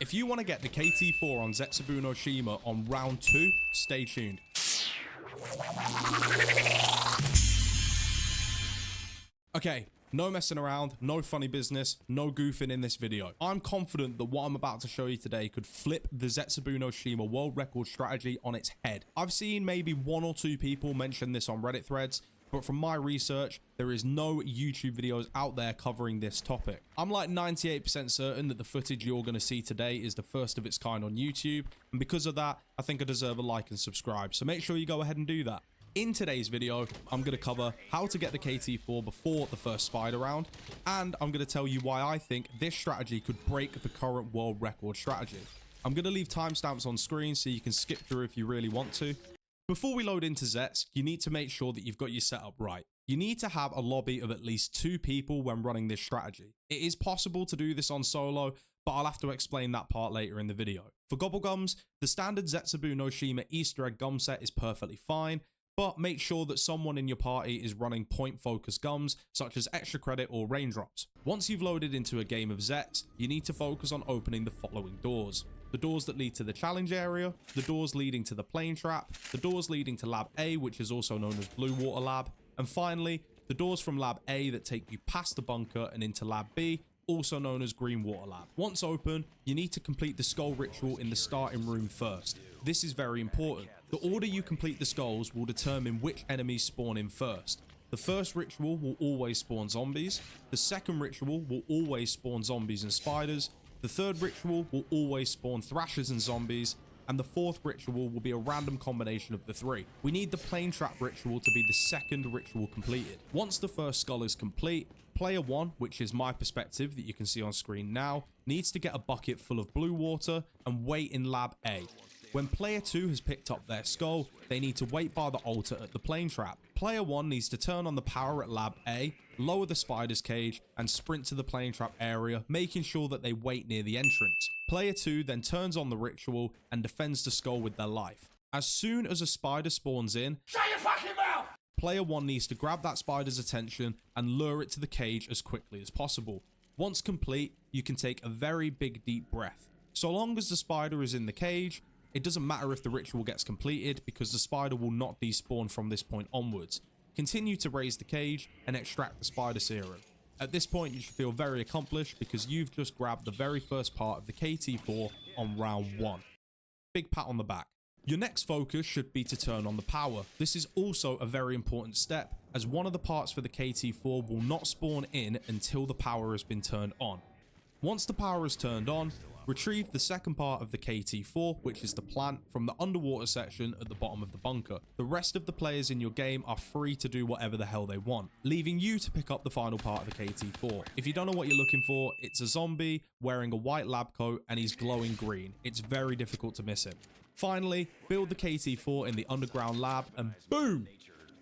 If you want to get the KT4 on Zetsubou no Shima on round 2, stay tuned. Okay, no messing around, no funny business, no goofing in this video. I'm confident that what I'm about to show you today could flip the Zetsubou no Shima world record strategy on its head. I've seen maybe 1 or 2 people mention this on Reddit threads, but from my research, there is no YouTube videos out there covering this topic. I'm like 98% certain that the footage you're going to see today is the first of its kind on YouTube, and because of that, I think I deserve a like and subscribe, so make sure you go ahead and do that. In today's video, I'm going to cover how to get the KT4 before the first spider round, and I'm going to tell you why I think this strategy could break the current world record strategy. I'm going to leave timestamps on screen so you can skip through if you really want to. Before we load into Zets, you need to make sure that you've got your setup right. You need to have a lobby of at least 2 people when running this strategy. It is possible to do this on solo, but I'll have to explain that part later in the video. For Gobblegums, the standard Zetsubou no Shima Easter egg gum set is perfectly fine, but make sure that someone in your party is running point focus gums such as extra credit or raindrops. Once you've loaded into a game of Zets, you need to focus on opening the following doors. The doors that lead to the challenge area, the doors leading to the plane trap, the doors leading to Lab A, which is also known as Blue Water Lab, and finally, the doors from Lab A that take you past the bunker and into Lab B, also known as Green Water Lab. Once open, you need to complete the skull ritual in the starting room first. This is very important. The order you complete the skulls will determine which enemies spawn in first. The first ritual will always spawn zombies, the second ritual will always spawn zombies and spiders, the third ritual will always spawn thrashers and zombies, and the fourth ritual will be a random combination of the 3. We need the plane trap ritual to be the second ritual completed. Once the first skull is complete, player 1, which is my perspective that you can see on screen now, needs to get a bucket full of blue water and wait in Lab A. When player 2 has picked up their skull, they need to wait by the altar at the plane trap. Player 1 needs to turn on the power at Lab A, lower the spider's cage, and sprint to the plane trap area, making sure that they wait near the entrance. Player 2 then turns on the ritual and defends the skull with their life. As soon as a spider spawns in, shut your fucking mouth! Player 1 needs to grab that spider's attention and lure it to the cage as quickly as possible. Once complete, you can take a very big deep breath. So long as the spider is in the cage, it doesn't matter if the ritual gets completed because the spider will not despawn from this point onwards. Continue to raise the cage and extract the spider serum. At this point, you should feel very accomplished because you've just grabbed the very first part of the KT4 on round 1. Big pat on the back. Your next focus should be to turn on the power. This is also a very important step as one of the parts for the KT4 will not spawn in until the power has been turned on. Once the power is turned on, retrieve the second part of the KT4, which is the plant, from the underwater section at the bottom of the bunker. The rest of the players in your game are free to do whatever the hell they want, leaving you to pick up the final part of the KT4. If you don't know what you're looking for, it's a zombie wearing a white lab coat and he's glowing green. It's very difficult to miss him. Finally, build the KT4 in the underground lab and boom!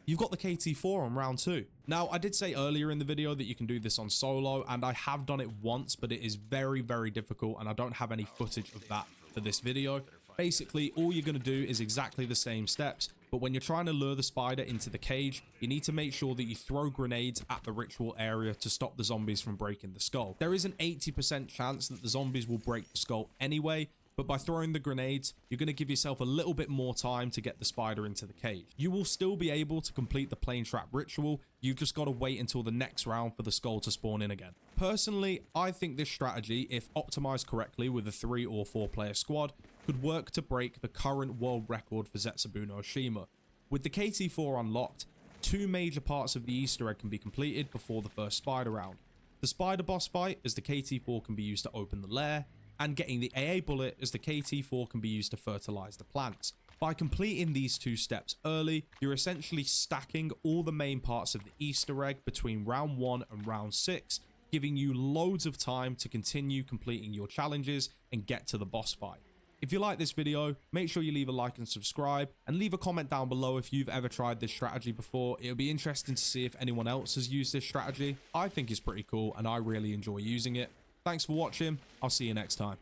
You've got the KT4 on round 2. Now, I did say earlier in the video that you can do this on solo, and I have done it once, but it is very, very difficult, and I don't have any footage of that for this video. Basically, all you're going to do is exactly the same steps, but when you're trying to lure the spider into the cage, you need to make sure that you throw grenades at the ritual area to stop the zombies from breaking the skull. There is an 80% chance that the zombies will break the skull anyway, but by throwing the grenades, you're going to give yourself a little bit more time to get the spider into the cage. You will still be able to complete the plane trap ritual, you've just got to wait until the next round for the skull to spawn in again. Personally, I think this strategy, if optimized correctly with a 3 or 4 player squad, could work to break the current world record for Zetsubou no Shima. With the KT4 unlocked, 2 major parts of the Easter egg can be completed before the first spider round. The spider boss fight, as the KT4 can be used to open the lair, and getting the AA bullet as the KT4 can be used to fertilize the plants. By completing these 2 steps early, you're essentially stacking all the main parts of the Easter egg between round 1 and round 6, giving you loads of time to continue completing your challenges and get to the boss fight. If you like this video, make sure you leave a like and subscribe, and leave a comment down below if you've ever tried this strategy before. It'll be interesting to see if anyone else has used this strategy. I think it's pretty cool and I really enjoy using it. Thanks for watching. I'll see you next time.